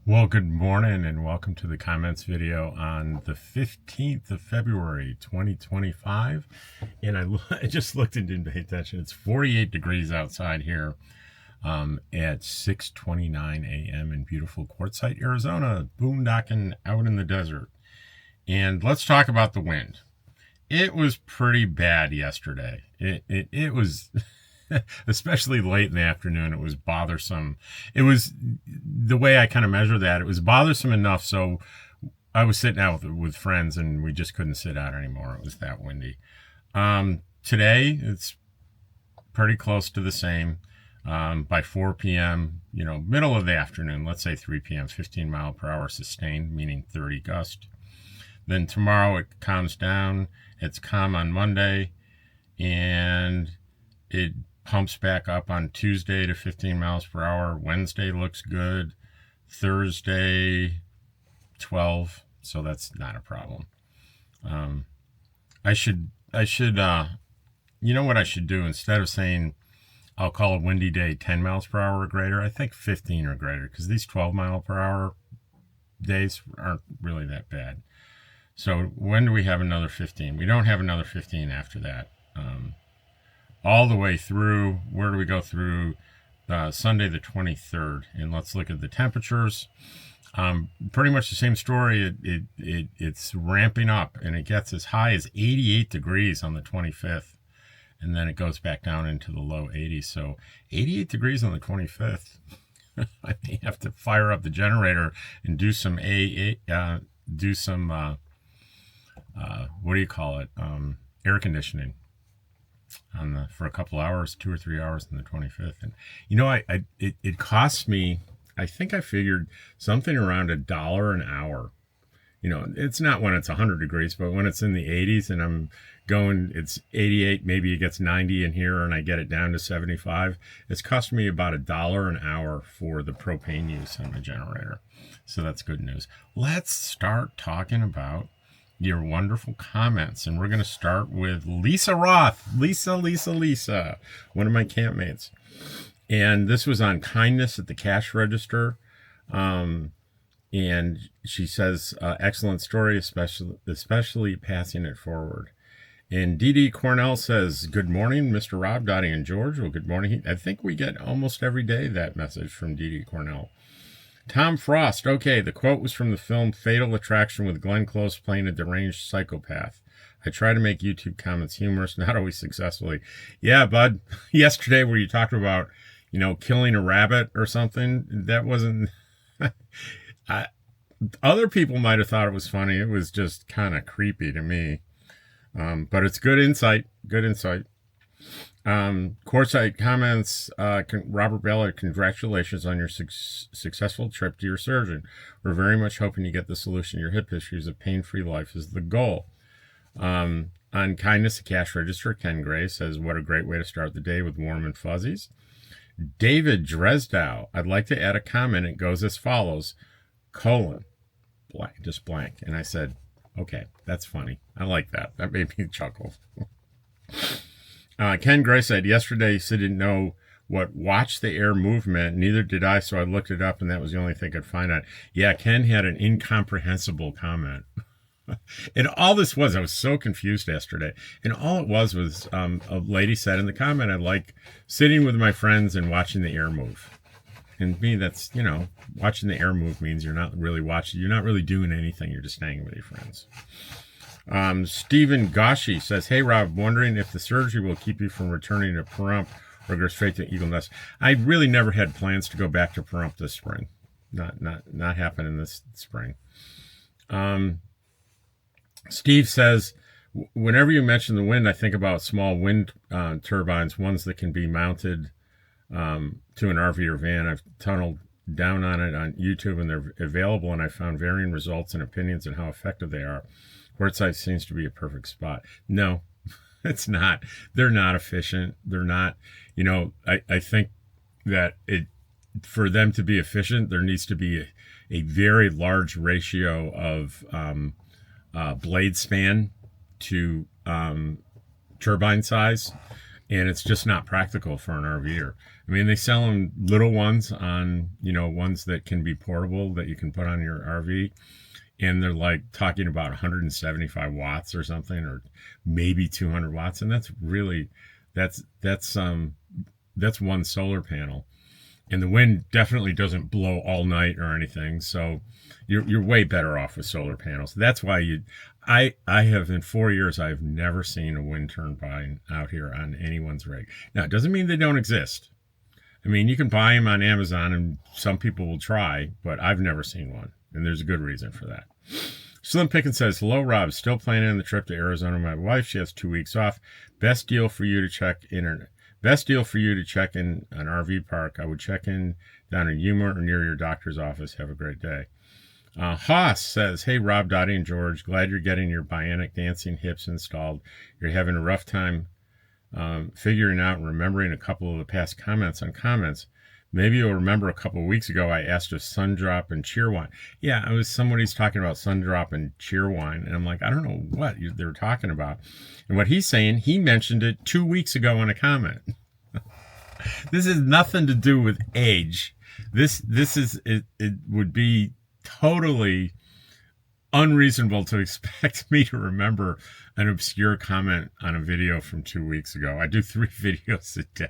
Well, good morning and welcome to the comments video on the 15th of February, 2025. And I just looked and didn't pay attention. It's 48 degrees outside here at 6:29 a.m. in beautiful Quartzsite, Arizona, boondocking out in the desert. And let's talk about the wind. It was pretty bad yesterday. It was... especially late in the afternoon, it was bothersome. It was the way I kind of measure that. It was bothersome enough so I was sitting out with friends and we just couldn't sit out anymore. It was that windy. Today, it's pretty close to the same. By 4 p.m., middle of the afternoon, let's say 3 p.m., 15 mile per hour sustained, meaning 30 gust. Then tomorrow it calms down. It's calm on Monday, and it pumps back up on Tuesday to 15 miles per hour. Wednesday looks good. Thursday, 12. So that's not a problem. I should, you know what I should do? Instead of saying, I'll call a windy day 10 miles per hour or greater, I think 15 or greater, because these 12 mile per hour days aren't really that bad. So when do we have another 15? We don't have another 15 after that. All the way through, where do we go through? Sunday the 23rd. And let's look at the temperatures. Pretty much the same story. It's ramping up, and it gets as high as 88 degrees on the 25th. And then it goes back down into the low 80s. So 88 degrees on the 25th. I may have to fire up the generator and do some what do you call it? Air conditioning for a couple hours, 2 or 3 hours on the 25th. And it costs me, I think I figured something around $1 an hour. It's not when it's 100 degrees, but when it's in the 80s and I'm going, it's 88, maybe it gets 90 in here and I get it down to 75. It's cost me about $1 an hour for the propane use on the generator. So that's good news. Let's start talking about your wonderful comments, and we're going to start with Lisa Roth. Lisa, one of my campmates. And this was on kindness at the cash register. And she says, excellent story, especially passing it forward. And Dee Cornell says, good morning, Mr. Rob, Dottie, and George. Well, good morning. I think we get almost every day that message from Dee Cornell. Tom Frost. Okay, the quote was from the film Fatal Attraction with Glenn Close playing a deranged psychopath. I try to make YouTube comments humorous, not always successfully. Yeah, bud. Yesterday where you talked about, killing a rabbit or something, that wasn't... Other people might have thought it was funny. It was just kind of creepy to me. But it's good insight. Good insight. Quartzsite Comments, Robert Ballard, congratulations on your successful trip to your surgeon. We're very much hoping you get the solution. Your hip issues, a pain-free life is the goal. On Kindness, the cash register, Ken Gray says, what a great way to start the day with warm and fuzzies. David Dresdow, I'd like to add a comment. It goes as follows, : blank, just blank. And I said, okay, that's funny. I like that. That made me chuckle. Ken Gray said, yesterday he didn't know what watch the air movement. Neither did I, so I looked it up, and that was the only thing I could find out. Yeah, Ken had an incomprehensible comment. And all this was, I was so confused yesterday. And all it was a lady said in the comment, I like sitting with my friends and watching the air move. And to me, that's, watching the air move means you're not really watching, you're not really doing anything. You're just hanging with your friends. Stephen Gashi says, hey, Rob, wondering if the surgery will keep you from returning to Pahrump or go straight to Eagle Nest. I really never had plans to go back to Pahrump this spring. Not happening this spring. Steve says, whenever you mention the wind, I think about small wind turbines, ones that can be mounted to an RV or van. I've tunneled down on it on YouTube, and they're available, and I found varying results and opinions on how effective they are. Quartzsite seems to be a perfect spot. No, it's not. They're not efficient. They're not, I think that for them to be efficient, there needs to be a very large ratio of blade span to turbine size. and it's just not practical for an RVer. I mean, they sell them little ones on, ones that can be portable that you can put on your RV, and they're like talking about 175 watts or something, or maybe 200 watts, and that's one solar panel. And the wind definitely doesn't blow all night or anything, so you're way better off with solar panels. That's why I have, in 4 years, I've never seen a wind turbine out here on anyone's rig. Now, it doesn't mean they don't exist. I mean, you can buy them on Amazon, and some people will try, but I've never seen one, and there's a good reason for that. Slim Pickens says, hello, Rob. Still planning on the trip to Arizona. My wife, she has 2 weeks off. Best deal for you to check in an RV park. I would check in down in Yuma or near your doctor's office. Have a great day. Haas says, hey, Rob, Dottie, and George. Glad you're getting your bionic dancing hips installed. You're having a rough time figuring out and remembering a couple of the past comments on comments. Maybe you'll remember a couple of weeks ago I asked if Sundrop and Cheerwine. Yeah, somebody's talking about Sundrop and Cheerwine, and I'm like, I don't know what they were talking about. And what he's saying, he mentioned it 2 weeks ago in a comment. This has nothing to do with age. This is it would be totally unreasonable to expect me to remember an obscure comment on a video from 2 weeks ago. I do 3 videos a day.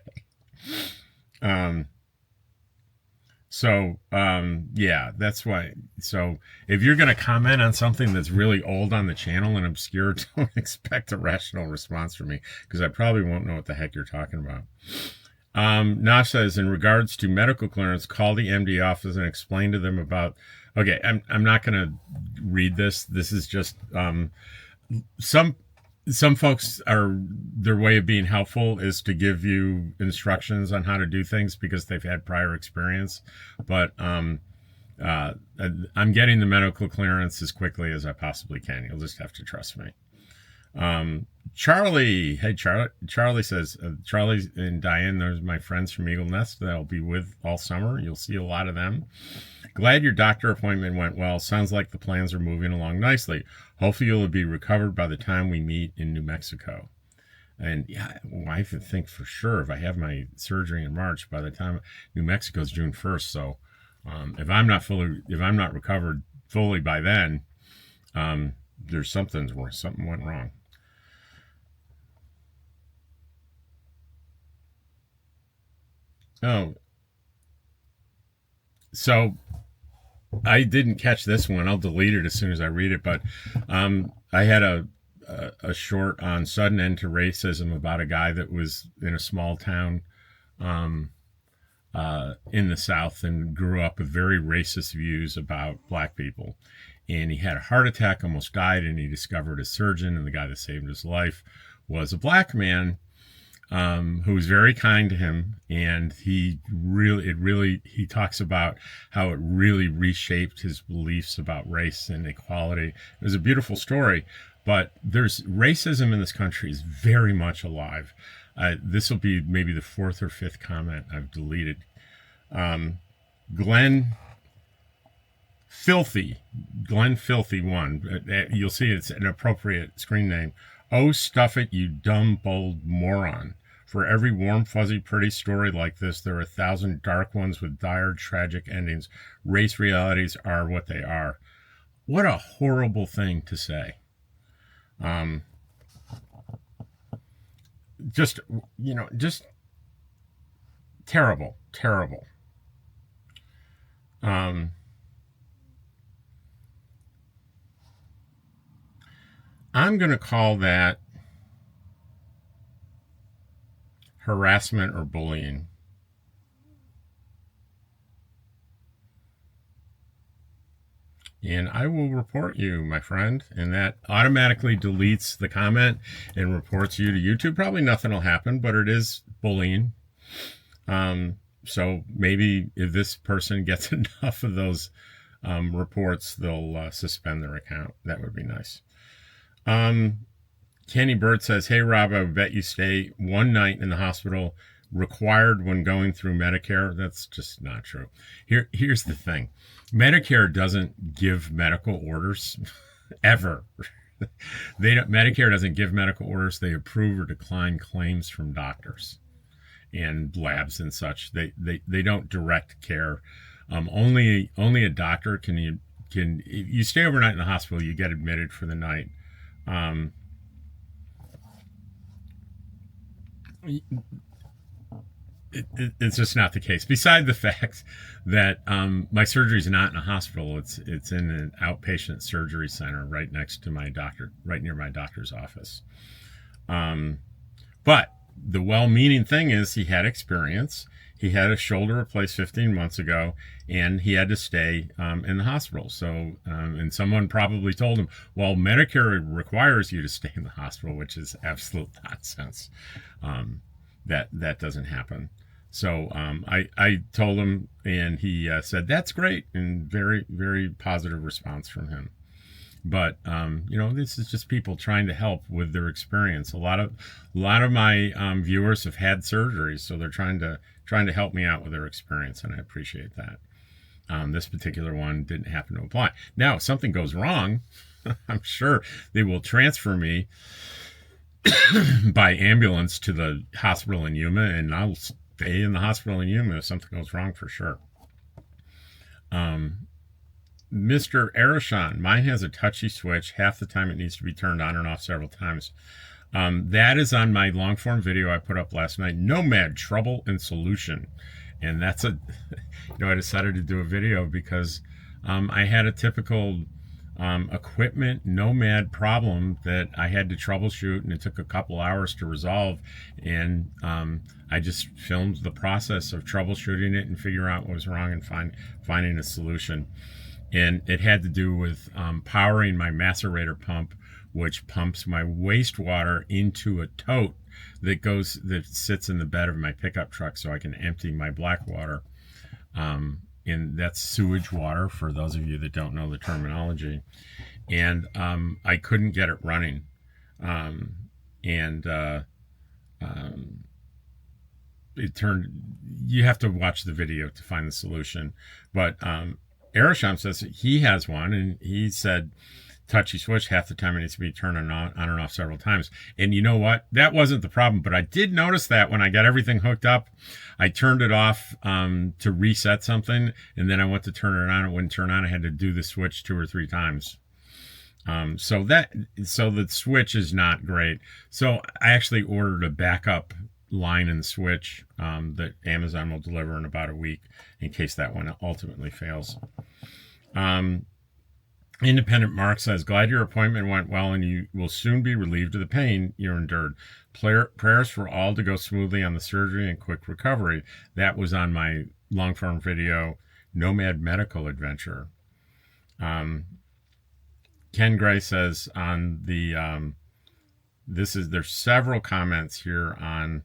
Yeah, that's why. So if you're going to comment on something that's really old on the channel and obscure, don't expect a rational response from me, because I probably won't know what the heck you're talking about. Nash says, in regards to medical clearance, call the MD office and explain to them about, okay, I'm not going to read this. This is just, some folks their way of being helpful is to give you instructions on how to do things because they've had prior experience. But I'm getting the medical clearance as quickly as I possibly can. You'll just have to trust me. Charlie, hey, Charlie says, Charlie and Diane, those are my friends from Eagle Nest that I'll be with all summer. You'll see a lot of them. Glad your doctor appointment went well. Sounds like the plans are moving along nicely. Hopefully you'll be recovered by the time we meet in New Mexico. And yeah, well, I think for sure if I have my surgery in March, by the time New Mexico is June 1st. So if I'm not recovered fully by then, there's something went wrong. Oh, so I didn't catch this one. I'll delete it as soon as I read it. But I had a short on sudden end to racism about a guy that was in a small town in the South and grew up with very racist views about black people. And he had a heart attack, almost died, and he discovered a surgeon, and the guy that saved his life was a black man who was very kind to him, and he talks about how it really reshaped his beliefs about race and equality. It was a beautiful story, but there's racism in this country is very much alive. This will be maybe the 4th or 5th comment I've deleted. Glenn Filthy 1. You'll see it's an appropriate screen name. Oh, stuff it, you dumb, bold moron. For every warm, fuzzy, pretty story like this, there are 1,000 dark ones with dire, tragic endings. Race realities are what they are. What a horrible thing to say. Just terrible. I'm going to call that harassment or bullying. And I will report you, my friend. And that automatically deletes the comment and reports you to YouTube. Probably nothing will happen, but it is bullying. So maybe if this person gets enough of those reports, they'll suspend their account. That would be nice. Kenny Bird says, hey, Rob, I bet you stay one night in the hospital required when going through Medicare. That's just not true. Here's the thing. Medicare doesn't give medical orders ever. Medicare doesn't give medical orders. They approve or decline claims from doctors and labs and such. They don't direct care. Only a doctor can if you stay overnight in the hospital, you get admitted for the night. Um, it's just not the case. Beside the fact that my surgery is not in a hospital, it's in an outpatient surgery center right next to my doctor, right near my doctor's office. But the well-meaning thing is he had experience. He had a shoulder replaced 15 months ago, and he had to stay in the hospital. So, and someone probably told him, well, Medicare requires you to stay in the hospital, which is absolute nonsense. That doesn't happen. So I told him, and he said, that's great, and very, very positive response from him. But this is just people trying to help with their experience. A lot of my viewers have had surgeries, so they're trying to help me out with their experience, and I appreciate that. This particular one didn't happen to apply. Now, if something goes wrong, I'm sure they will transfer me by ambulance to the hospital in Yuma, and I'll stay in the hospital in Yuma if something goes wrong for sure. Mr. Arashan, mine has a touchy switch. Half the time it needs to be turned on and off several times. That is on my long form video I put up last night, Nomad Trouble and Solution. And that's I decided to do a video because I had a typical equipment nomad problem that I had to troubleshoot, and it took a couple hours to resolve. And I just filmed the process of troubleshooting it and figuring out what was wrong and finding a solution. And it had to do with powering my macerator pump, which pumps my wastewater into a tote that sits in the bed of my pickup truck so I can empty my black water. And that's sewage water, for those of you that don't know the terminology. And I couldn't get it running. You have to watch the video to find the solution. But Arasham says he has one, and he said touchy switch, half the time it needs to be turned on and off several times. And you know what? That wasn't the problem, but I did notice that when I got everything hooked up, I turned it off to reset something, and then I went to turn it on. It wouldn't turn on. I had to do the switch 2 or 3 times. So the switch is not great. So I actually ordered a backup line and switch that Amazon will deliver in about a week in case that one ultimately fails. Independent Mark says, glad your appointment went well and you will soon be relieved of the pain you endured. Prayers for all to go smoothly on the surgery and quick recovery. That was on my long form video, Nomad Medical Adventure. Ken Gray says on the there's several comments here on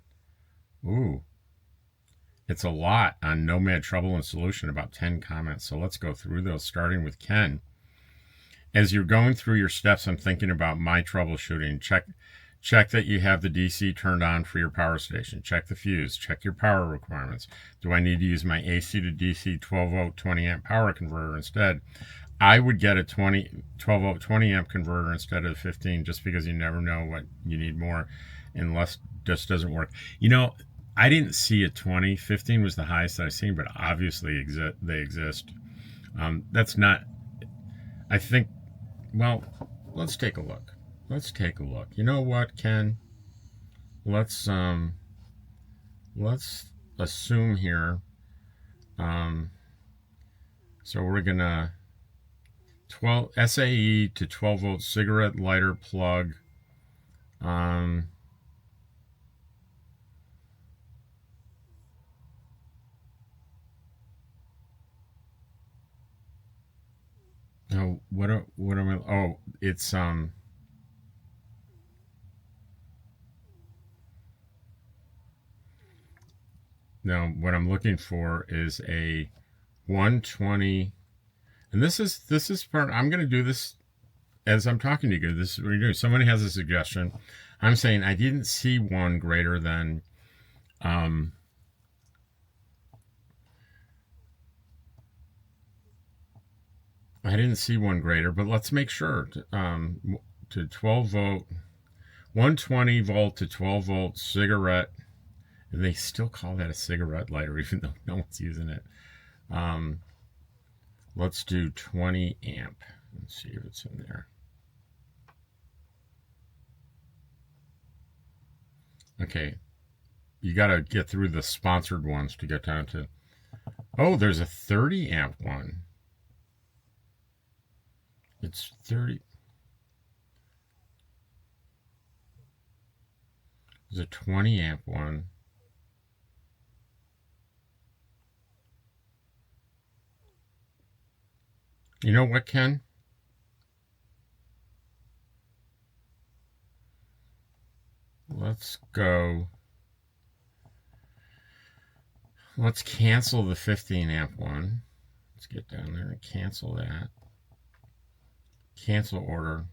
it's a lot on Nomad Trouble and Solution, about 10 comments. So let's go through those, starting with Ken. As you're going through your steps, I'm thinking about my troubleshooting. Check that you have the DC turned on for your power station. Check the fuse. Check your power requirements. Do I need to use my AC to DC 12 volt 20 amp power converter instead? I would get a 12 volt 20 amp converter instead of 15, just because you never know what you need more unless just doesn't work. I didn't see a 20. 15 was the highest I've seen, but obviously they exist. That's not, I think, well, let's take a look. You know what, Ken? Let's assume here. So we're gonna 12 SAE to 12 volt cigarette lighter plug. No, what am I? Oh, it's no. What I'm looking for is a 120, and this is part. I'm going to do this as I'm talking to you. This is what you're doing. Somebody has a suggestion. I'm saying I didn't see one greater than. I didn't see one greater, but let's make sure. to 12 volt, 120 volt to 12 volt cigarette. They still call that a cigarette lighter, even though no one's using it. Let's do 20 amp. Let's see if it's in there. Okay, you got to get through the sponsored ones to get down to. Oh, there's a 30 amp one. It's 30. There's a 20 amp one. You know what, Ken? Let's go. Let's cancel the 15 amp one. Let's get down there and cancel that. Cancel order.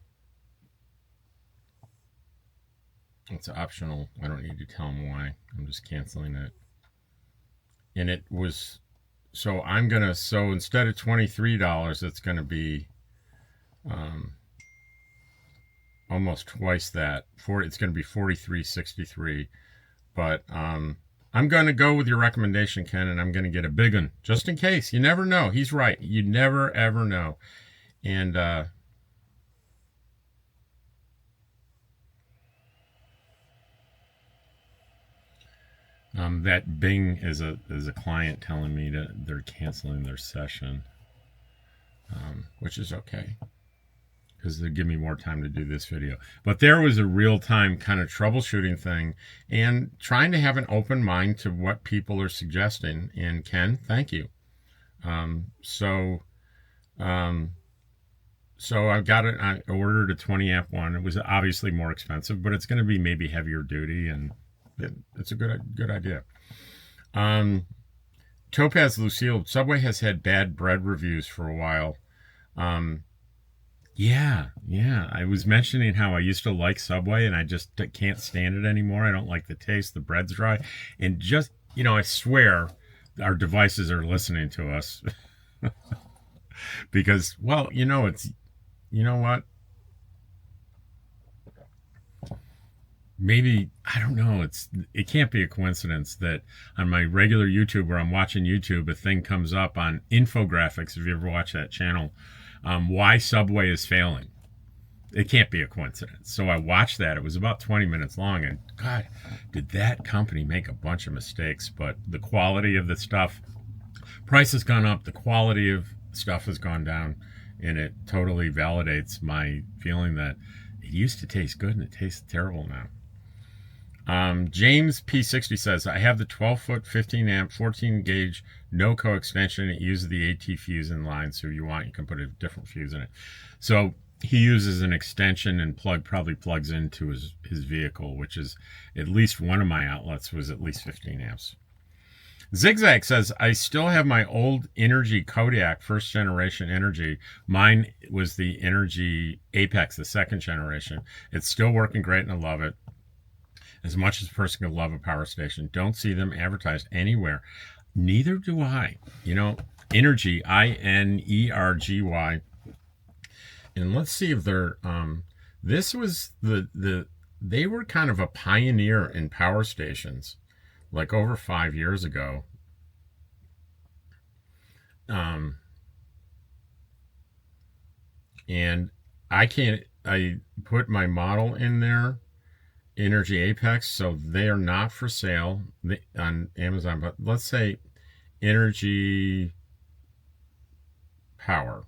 It's optional. I don't need to tell them why. I'm just canceling it. And it was, so I'm going to, so instead of $23, it's going to be almost twice that. It's going to be $43.63. But I'm going to go with your recommendation, Ken, and I'm going to get a big one, just in case. You never know. He's right. You never, ever know. And that Bing is a client telling me that they're canceling their session, which is okay, because they give me more time to do this video. But there was a real-time kind of troubleshooting thing and trying to have an open mind to what people are suggesting. And Ken, thank you. So I've got it. I ordered a 20 amp one. It was obviously more expensive, but it's going to be maybe heavier duty, and it's a good idea. Topaz Lucille, Subway has had bad bread reviews for a while. Yeah. I was mentioning how I used to like Subway, and I just can't stand it anymore. I don't like the taste. The bread's dry. And just, I swear our devices are listening to us. Because, well, it's, you know what? Maybe, I don't know, it can't be a coincidence that on my regular YouTube, where I'm watching YouTube, a thing comes up on infographics, if you ever watch that channel, why Subway is failing. It can't be a coincidence. So I watched that. It was about 20 minutes long, and God, did that company make a bunch of mistakes. But the quality of the stuff, price has gone up, the quality of stuff has gone down, and it totally validates my feeling that it used to taste good and it tastes terrible now. James P60 says, I have the 12-foot, 15 amp, 14 gauge no-co extension. It uses the AT fuse in line, so if you want, you can put a different fuse in it. So he uses an extension and probably plugs into his vehicle, which is, at least one of my outlets was at least 15 amps. Zigzag says, I still have my old Energy Kodiak, first generation Energy. Mine was the Energy Apex, the second generation. It's still working great, and I love it. As much as a person can love a power station, don't see them advertised anywhere. Neither do I. Energy, INERGY. And let's see if they're, this was they were kind of a pioneer in power stations, like over 5 years ago. And I put my model in there, Energy Apex, so they are not for sale on Amazon, but let's say Energy Power.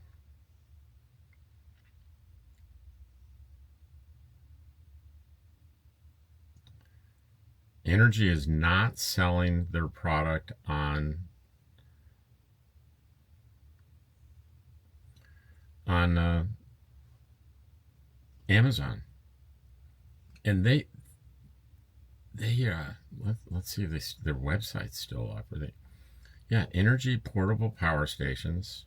Energy is not selling their product on Amazon, and let's see if their website's still up. Yeah, Energy portable power stations.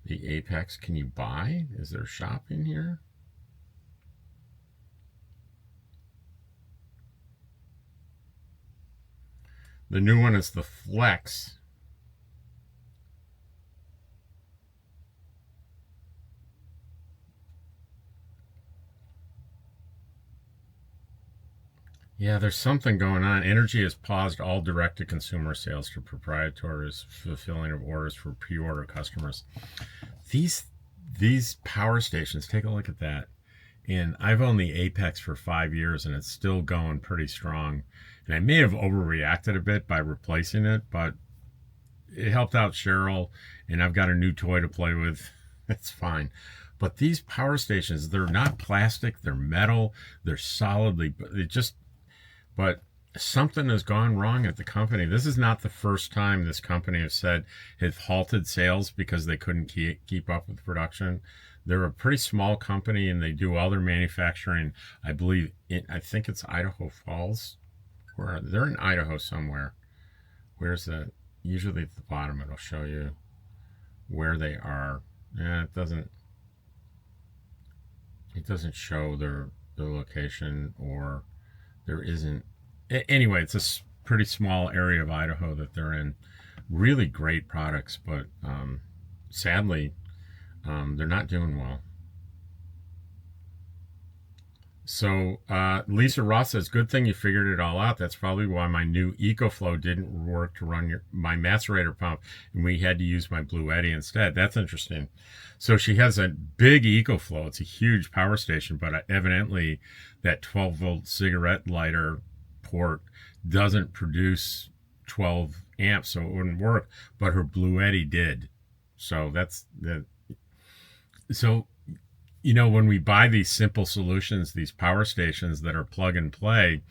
The Apex, can you buy? Is there shop in here? The new one is the Flex. Yeah, there's something going on. Energy has paused all direct-to-consumer sales to proprietors fulfilling of orders for pre-order customers. These these power stations, take a look at that. And I've owned the Apex for 5 years, and it's still going pretty strong. And I may have overreacted a bit by replacing it, but it helped out Cheryl, and I've got a new toy to play with. It's fine. But these power stations, they're not plastic, they're metal, they're solidly, but something has gone wrong at the company. This is not the first time this company has said have halted sales because they couldn't keep up with production. They're a pretty small company, and they do all their manufacturing, I believe, I think it's Idaho Falls. Where they're in Idaho somewhere. Where's the? Usually at the bottom it'll show you where they are. Yeah, it doesn't show their location, or there isn't. Anyway, it's a pretty small area of Idaho that they're in. Really great products, but sadly, they're not doing well. So Lisa Ross says, good thing you figured it all out. That's probably why my new EcoFlow didn't work to run my macerator pump, and we had to use my Blue Eddy instead. That's interesting. So she has a big EcoFlow. It's a huge power station, but evidently that 12-volt cigarette lighter port doesn't produce 12 amps, so it wouldn't work, but her Blue Eddy did. So that's the... So... You know, when we buy these simple solutions, these power stations that are plug and play,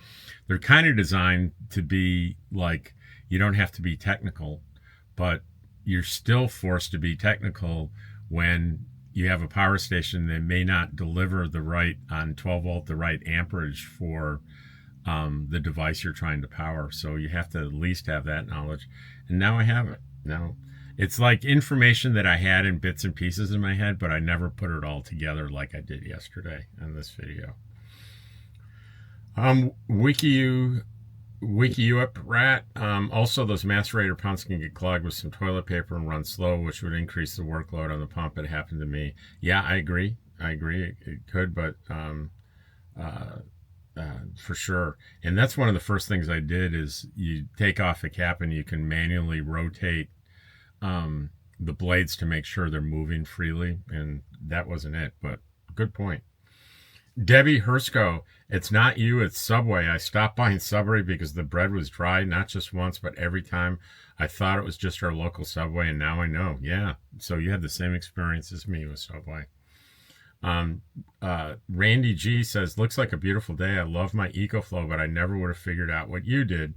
they're kind of designed to be like, you don't have to be technical, but you're still forced to be technical when you have a power station that may not deliver the right, on 12 volt, the right amperage for the device you're trying to power. So you have to at least have that knowledge. And now I have it. Now, it's like information that I had in bits and pieces in my head, but I never put it all together like I did yesterday in this video. WikiUp Rat. Also, those macerator pumps can get clogged with some toilet paper and run slow, which would increase the workload on the pump. It happened to me. Yeah, I agree. It could, but for sure. And that's one of the first things I did is you take off the cap and you can manually rotate the blades to make sure they're moving freely, and that wasn't it, but good point. Debbie Hersko, it's not you, it's Subway. I stopped buying Subway because the bread was dry, not just once, but every time. I thought it was just our local Subway, and now I know. Yeah, so you had the same experience as me with Subway. Randy G says, looks like a beautiful day. I love my EcoFlow, but I never would have figured out what you did.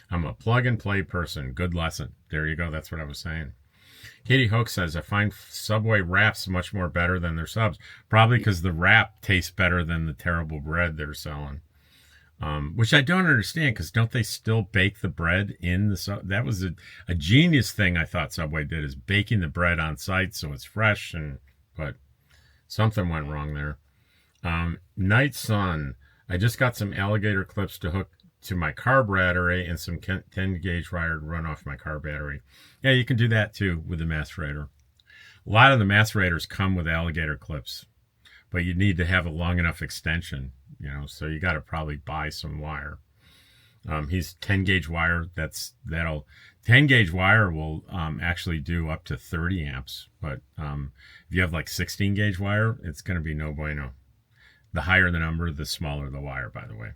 I'm a plug and play person. Good lesson. There you go. That's what I was saying. Katie Hoke says, I find Subway wraps much more better than their subs. Probably because the wrap tastes better than the terrible bread they're selling. Which I don't understand, because don't they still bake the bread in the sub? That was a genius thing I thought Subway did, is baking the bread on site so it's fresh, but something went wrong there. Night Sun, I just got some alligator clips to hook to my car battery and some 10 gauge wire to run off my car battery. Yeah, you can do that too with the macerator. A lot of the macerators come with alligator clips, but you need to have a long enough extension, so you got to probably buy some wire. He's 10 gauge wire. 10 gauge wire will actually do up to 30 amps, but if you have like 16 gauge wire, it's going to be no bueno. The higher the number, the smaller the wire, by the way.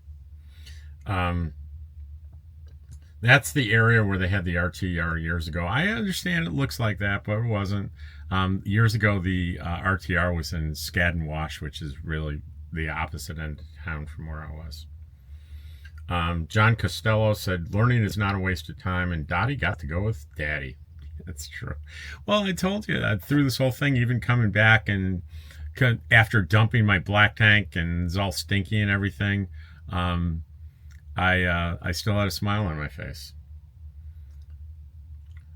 That's the area where they had the RTR years ago. I understand it looks like that, but it wasn't. Years ago, the RTR was in Skadden Wash, which is really the opposite end of town from where I was. John Costello said, learning is not a waste of time, and Dottie got to go with Daddy. That's true. Well, I told you that through this whole thing, even coming back and after dumping my black tank and it's all stinky and everything, I still had a smile on my face.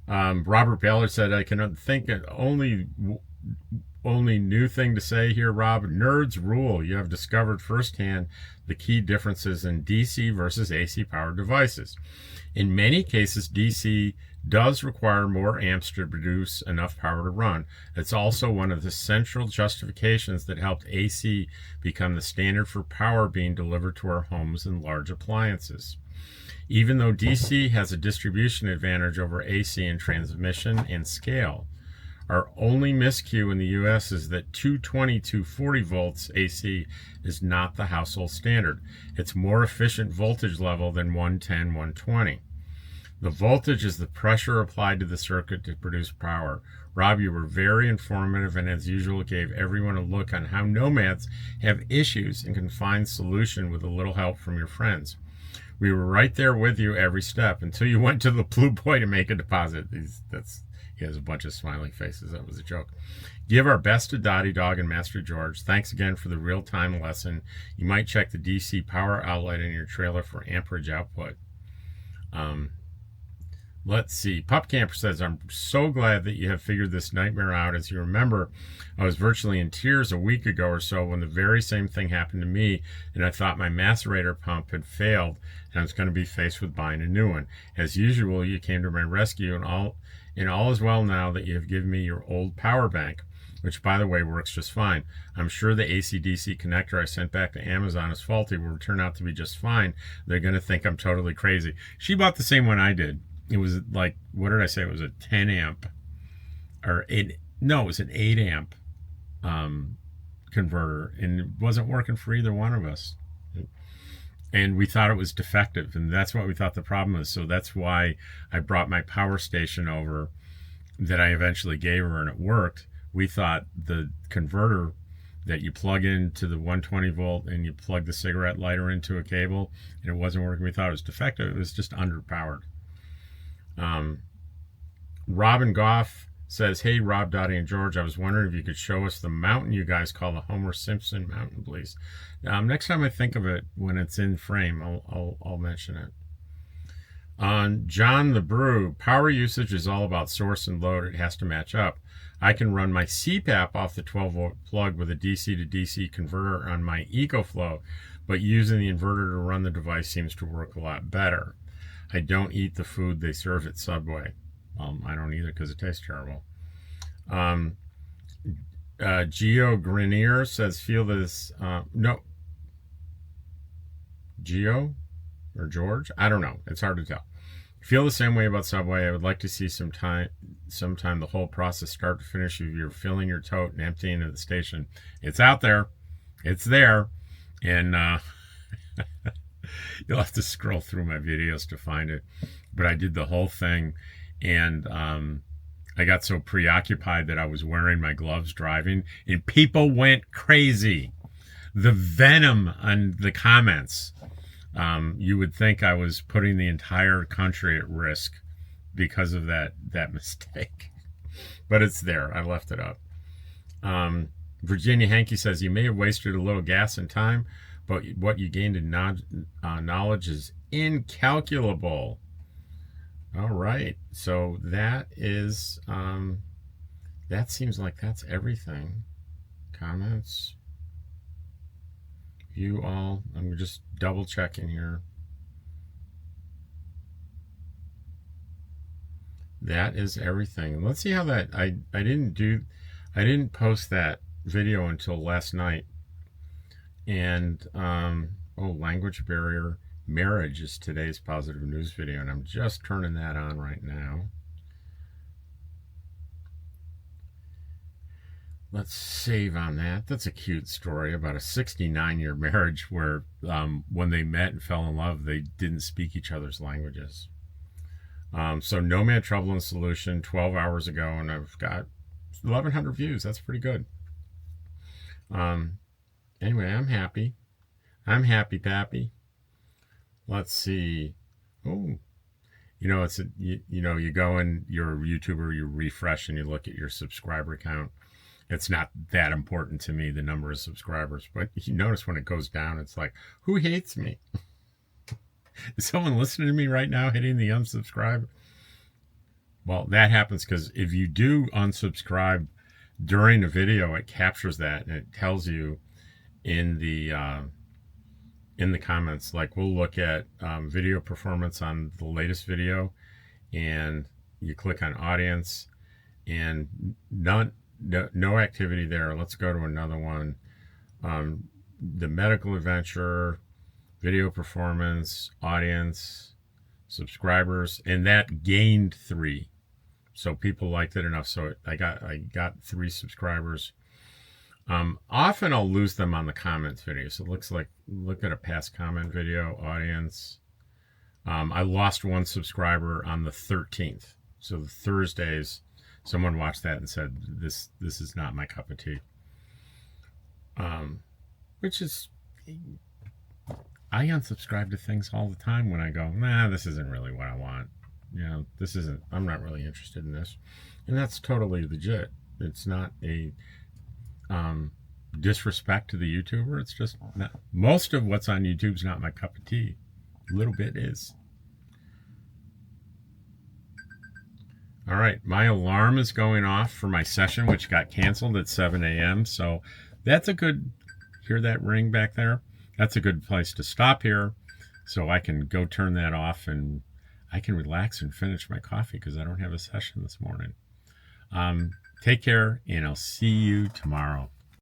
Robert Ballard said, I can think of only new thing to say here, Rob. Nerds rule. You have discovered firsthand the key differences in DC versus AC powered devices. In many cases, DC does require more amps to produce enough power to run. It's also one of the central justifications that helped AC become the standard for power being delivered to our homes and large appliances. Even though DC has a distribution advantage over AC in transmission and scale, our only miscue in the US is that 220 to 40 volts AC is not the household standard. It's more efficient voltage level than 110, 120. The voltage is the pressure applied to the circuit to produce power. Rob, you were very informative and as usual gave everyone a look on how nomads have issues and can find solution with a little help from your friends. We were right there with you every step until you went to the Blue Boy to make a deposit. He has a bunch of smiling faces. That was a joke. Give our best to Dottie Dog and Master George. Thanks again for the real-time lesson. You might check the DC power outlet in your trailer for amperage output. Let's see. Pup Camper says, I'm so glad that you have figured this nightmare out. As you remember, I was virtually in tears a week ago or so when the very same thing happened to me, and I thought my macerator pump had failed, and I was going to be faced with buying a new one. As usual, you came to my rescue, and all is well now that you have given me your old power bank, which, by the way, works just fine. I'm sure the AC-DC connector I sent back to Amazon is faulty will turn out to be just fine. They're going to think I'm totally crazy. She bought the same one I did. It was like, what did I say? It was a 10 amp or it was an 8 amp converter, and it wasn't working for either one of us. And we thought it was defective, and that's what we thought the problem was. So that's why I brought my power station over that I eventually gave her, and it worked. We thought the converter that you plug into the 120 volt and you plug the cigarette lighter into a cable, and it wasn't working. We thought it was defective. It was just underpowered. Robin Goff says, hey, Rob, Dottie, and George, I was wondering if you could show us the mountain you guys call the Homer Simpson mountain, please. Next time I think of it, when it's in frame, I'll mention it. On John the Brew, power usage is all about source and load. It has to match up. I can run my CPAP off the 12-volt plug with a DC to DC converter on my EcoFlow, but using the inverter to run the device seems to work a lot better. I don't eat the food they serve at Subway. I don't either because it tastes terrible. Geo Grenier says, feel this, no. Geo or George? I don't know. It's hard to tell. Feel the same way about Subway. I would like to see sometime the whole process start to finish. If you're filling your tote and emptying at the station, it's out there. It's there. And, you'll have to scroll through my videos to find it. But I did the whole thing, and I got so preoccupied that I was wearing my gloves driving, and people went crazy. The venom on the comments. You would think I was putting the entire country at risk because of that mistake. But it's there. I left it up. Virginia Hankey says, you may have wasted a little gas and time, but what you gained in knowledge is incalculable. All right. So that is, that seems like that's everything. Comments. You all, I'm just double checking here. That is everything. Let's see how that, I didn't post that video until last night. And, language barrier. Marriage is today's positive news video, and I'm just turning that on right now. Let's save on that. That's a cute story about a 69-year marriage where when they met and fell in love, they didn't speak each other's languages. So Nomad Trouble and Solution 12 hours ago, and I've got 1,100 views. That's pretty good. Anyway, I'm happy. I'm happy, Pappy. Let's see. Oh, it's you go in, you're a YouTuber, you refresh and you look at your subscriber count. It's not that important to me, the number of subscribers, but you notice when it goes down, it's like, who hates me? Is someone listening to me right now hitting the unsubscribe? Well, that happens because if you do unsubscribe during a video, it captures that and it tells you in the comments. Like, we'll look at video performance on the latest video, and you click on audience, and no activity there. Let's go to another one. The medical adventure, video performance, audience, subscribers, and that gained 3. So people liked it enough. So I got 3 subscribers. Often I'll lose them on the comments video. So it looks like, look at a past comment video, audience. I lost 1 subscriber on the 13th. So the Thursdays, someone watched that and said, this is not my cup of tea. Which is, I unsubscribe to things all the time when I go, nah, this isn't really what I want. You know, this isn't, I'm not really interested in this. And that's totally legit. It's not a disrespect to the YouTuber. It's just not, most of what's on YouTube is not my cup of tea. A little bit is. All right, my alarm is going off for my session, which got canceled at 7 a.m. So that's a good, hear that ring back there? That's a good place to stop here so I can go turn that off and I can relax and finish my coffee because I don't have a session this morning. Take care, and I'll see you tomorrow.